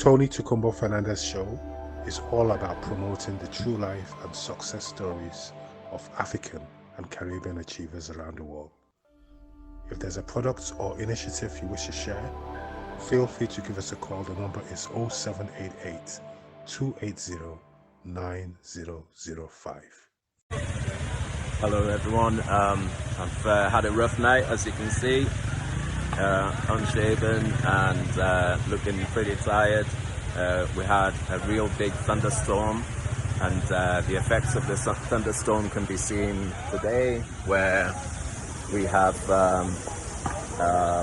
Tony Tukumbo Fernandez Show is all about promoting the true life and success stories of African and Caribbean achievers around the world. If there's a product or initiative you wish to share, feel free to give us a call. The number is 0788 280 9005. Hello everyone, I've had a rough night, as you can see, unshaven and looking pretty tired. We had a real big thunderstorm, and the effects of this thunderstorm can be seen today, where we have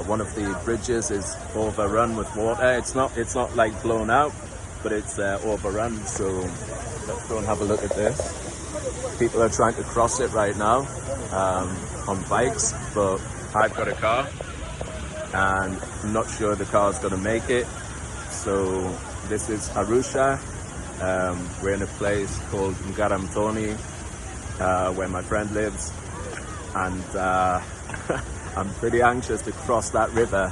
one of the bridges is overrun with water. It's not like blown out, but it's overrun. So let's go and have a look at this. People are trying to cross it right now on bikes, but I've got a car and I'm not sure the car's going to make it. So this is Arusha. We're in a place called Ngaramtoni, where my friend lives, and I'm pretty anxious to cross that river.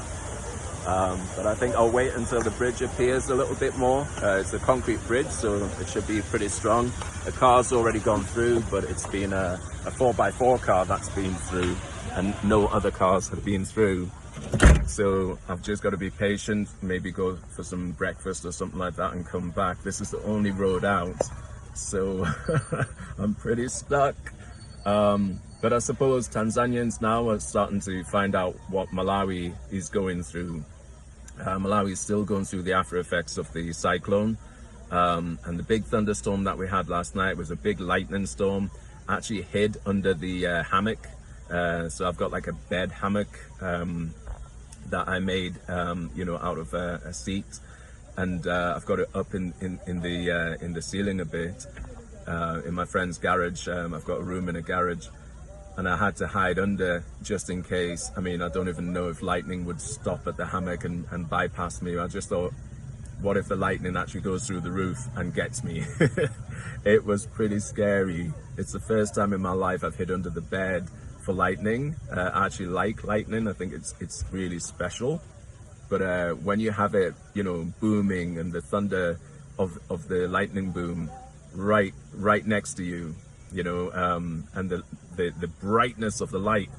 But I think I'll wait until the bridge appears a little bit more. It's a concrete bridge, so it should be pretty strong. A car's already gone through, but it's been a 4x4 car that's been through, and no other cars have been through. So I've just got to be patient, maybe go for some breakfast or something like that and come back. This is the only road out, so I'm pretty stuck. But I suppose Tanzanians now are starting to find out what Malawi is going through. Malawi is still going through the after effects of the cyclone. And the big thunderstorm that we had last night was a big lightning storm. I actually hid under the hammock. So I've got like a bed hammock that I made, out of a seat. And I've got it up in the ceiling a bit. In my friend's garage. I've got a room in a garage. And I had to hide under just in case. I mean, I don't even know if lightning would stop at the hammock and bypass me. I just thought, what if the lightning actually goes through the roof and gets me? It was pretty scary. It's the first time in my life I've hid under the bed for lightning. I actually like lightning. I think it's really special. But when you have it, booming, and the thunder of the lightning boom right next to you, and the brightness of the light,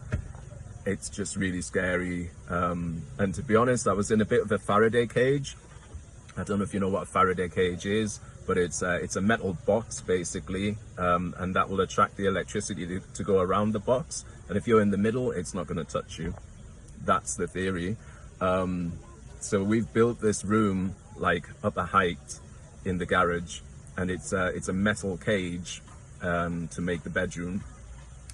it's just really scary. And to be honest, I was in a bit of a Faraday cage. I don't know if you know what a Faraday cage is, but it's a metal box basically, and that will attract the electricity to go around the box. And if you're in the middle, it's not going to touch you. That's the theory. So we've built this room like up a height in the garage, and it's a metal cage to make the bedroom,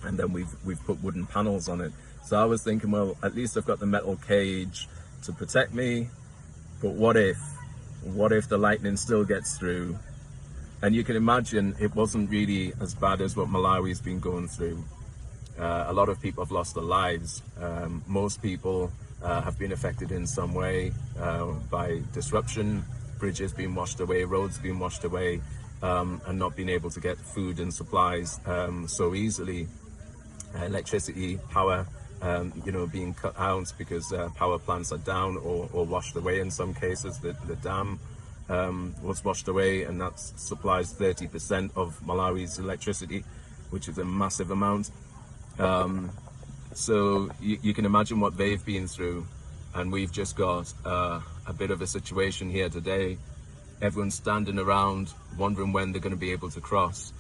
and then we've put wooden panels on it. So I was thinking, well, at least I've got the metal cage to protect me, but what if the lightning still gets through? And you can imagine it wasn't really as bad as what Malawi's been going through. A lot of people have lost their lives. Most people have been affected in some way by disruption, bridges being washed away, roads being washed away, and not being able to get food and supplies so easily. Electricity, power, being cut out because power plants are down or washed away in some cases. The dam was washed away, and that supplies 30% of Malawi's electricity, which is a massive amount. So you can imagine what they've been through, and we've just got a bit of a situation here today. Everyone's standing around wondering when they're going to be able to cross.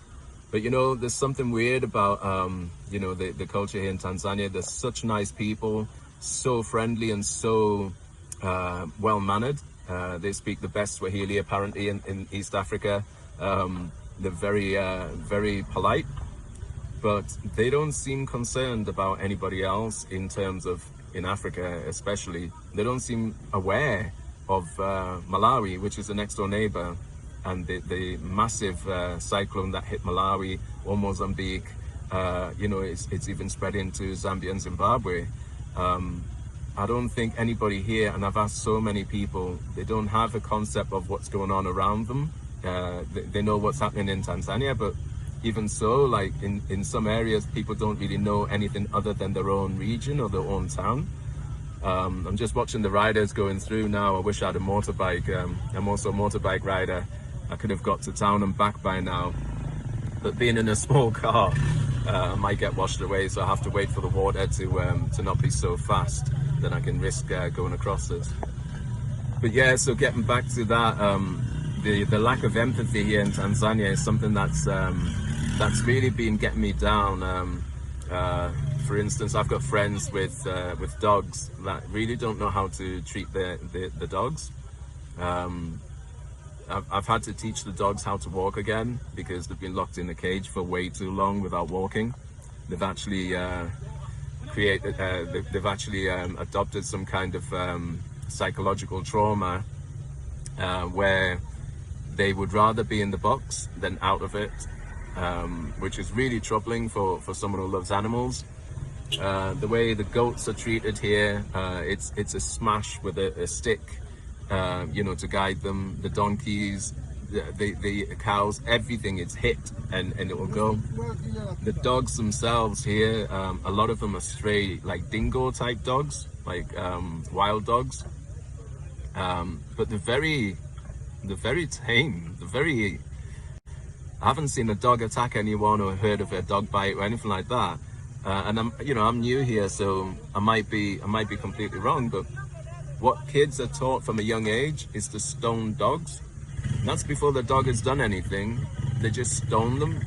But there's something weird about the culture here in Tanzania. There's such nice people, so friendly and so well-mannered. They speak the best Swahili apparently in East Africa. They're very, very polite, but they don't seem concerned about anybody else in Africa especially. They don't seem aware of Malawi, which is the next door neighbor, and the massive cyclone that hit Malawi or Mozambique. It's even spread into Zambia and Zimbabwe. I don't think anybody here, and I've asked so many people, they don't have a concept of what's going on around them. They know what's happening in Tanzania, but even so, like in some areas, people don't really know anything other than their own region or their own town. I'm just watching the riders going through now. I wish I had a motorbike. I'm also a motorbike rider. I could have got to town and back by now. But being in a small car, I might get washed away, so I have to wait for the water to not be so fast. Then I can risk going across it. But yeah, so getting back to that, the lack of empathy here in Tanzania is something that's really been getting me down. For instance, I've got friends with dogs that really don't know how to treat the dogs. I've had to teach the dogs how to walk again because they've been locked in a cage for way too long without walking. They've actually adopted some kind of psychological trauma where they would rather be in the box than out of it, which is really troubling for someone who loves animals. The way the goats are treated here, it's a smash with a stick, to guide them. The donkeys, the cows, everything, it's hit and it will go. The dogs themselves here, a lot of them are stray, like dingo type dogs, like wild dogs. But they're very tame. I haven't seen a dog attack anyone or heard of a dog bite or anything like that. And I'm new here, so I might be completely wrong, but what kids are taught from a young age is to stone dogs. And that's before the dog has done anything. They just stone them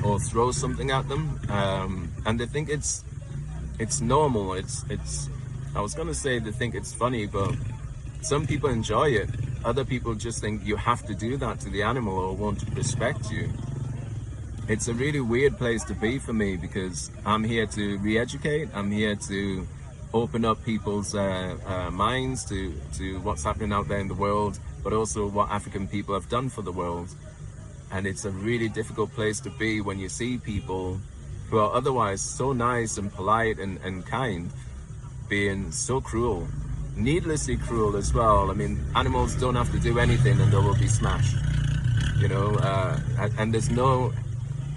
or throw something at them, and they think it's normal. I was gonna say they think it's funny, but some people enjoy it. Other people just think you have to do that to the animal or won't respect you. It's a really weird place to be for me because I'm here to re-educate. I'm here to open up people's minds to what's happening out there in the world, but also what African people have done for the world. And it's a really difficult place to be when you see people who are otherwise so nice and polite and kind being so cruel, needlessly cruel as well. I mean, animals don't have to do anything and they will be smashed, and there's no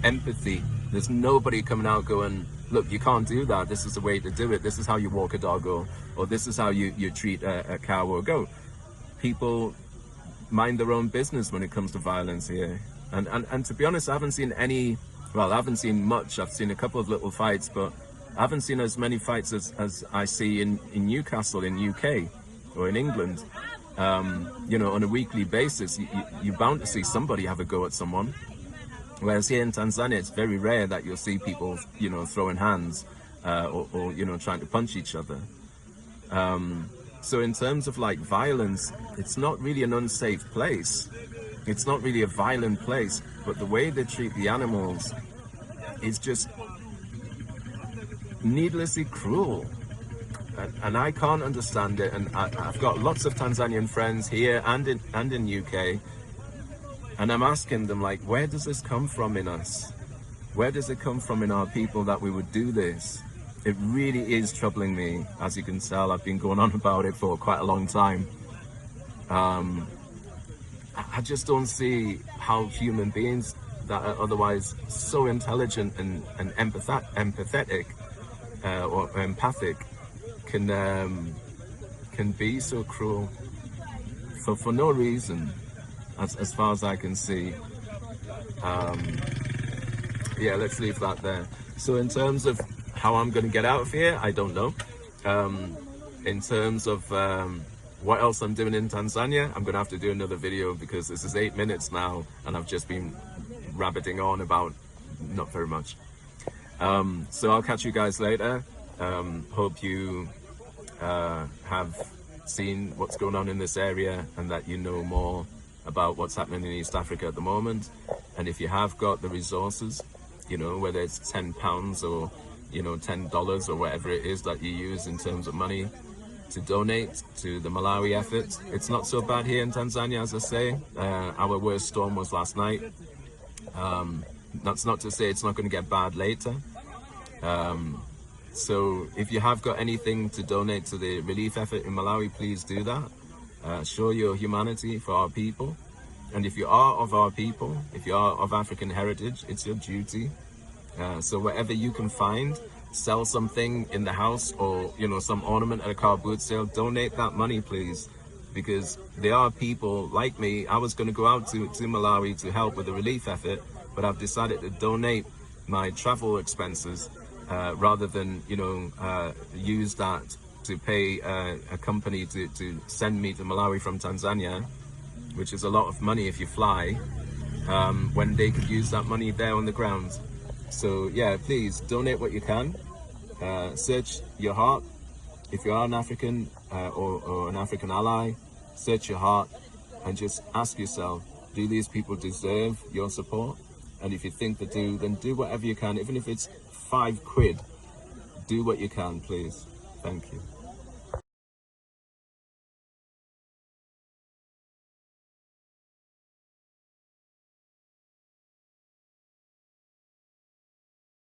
empathy. There's nobody coming out going, look, you can't do that. This is the way to do it. This is how you walk a dog, or this is how you treat a cow or a goat. People mind their own business when it comes to violence here. And to be honest, I haven't seen much. I've seen a couple of little fights, but I haven't seen as many fights as I see in Newcastle, in UK, or in England. On a weekly basis, you're bound to see somebody have a go at someone. Whereas here in Tanzania, it's very rare that you'll see people, throwing hands or trying to punch each other. So in terms of like violence, it's not really an unsafe place. It's not really a violent place, but the way they treat the animals is just needlessly cruel. And I can't understand it. And I've got lots of Tanzanian friends here and in UK. And I'm asking them, like, where does this come from in us? Where does it come from in our people that we would do this? It really is troubling me. As you can tell, I've been going on about it for quite a long time. I just don't see how human beings that are otherwise so intelligent and empathetic or empathic can be so cruel for no reason. As far as I can see. Yeah, let's leave that there. So in terms of how I'm going to get out of here, I don't know. In terms of what else I'm doing in Tanzania, I'm going to have to do another video because this is 8 minutes now and I've just been rabbiting on about not very much. So I'll catch you guys later. Hope you have seen what's going on in this area and that you know more about what's happening in East Africa at the moment. And if you have got the resources, whether it's £10 or $10 or whatever it is that you use in terms of money to donate to the Malawi effort. It's not so bad here in Tanzania, as I say. Our worst storm was last night. That's not to say it's not going to get bad later. So if you have got anything to donate to the relief effort in Malawi, please do that. Show your humanity for our people. And if you are of our people, if you are of African heritage, it's your duty. So wherever you can find sell something in the house, or some ornament at a car boot sale, donate that money, please, because there are people like me. I was going to go out to Malawi to help with the relief effort, but I've decided to donate my travel expenses rather than use that to pay a company to send me to Malawi from Tanzania, which is a lot of money if you fly, when they could use that money there on the ground. So yeah, please donate what you can. Search your heart. If you are an African or an African ally, search your heart and just ask yourself, do these people deserve your support? And if you think they do, then do whatever you can. Even if it's £5, do what you can, please. Thank you.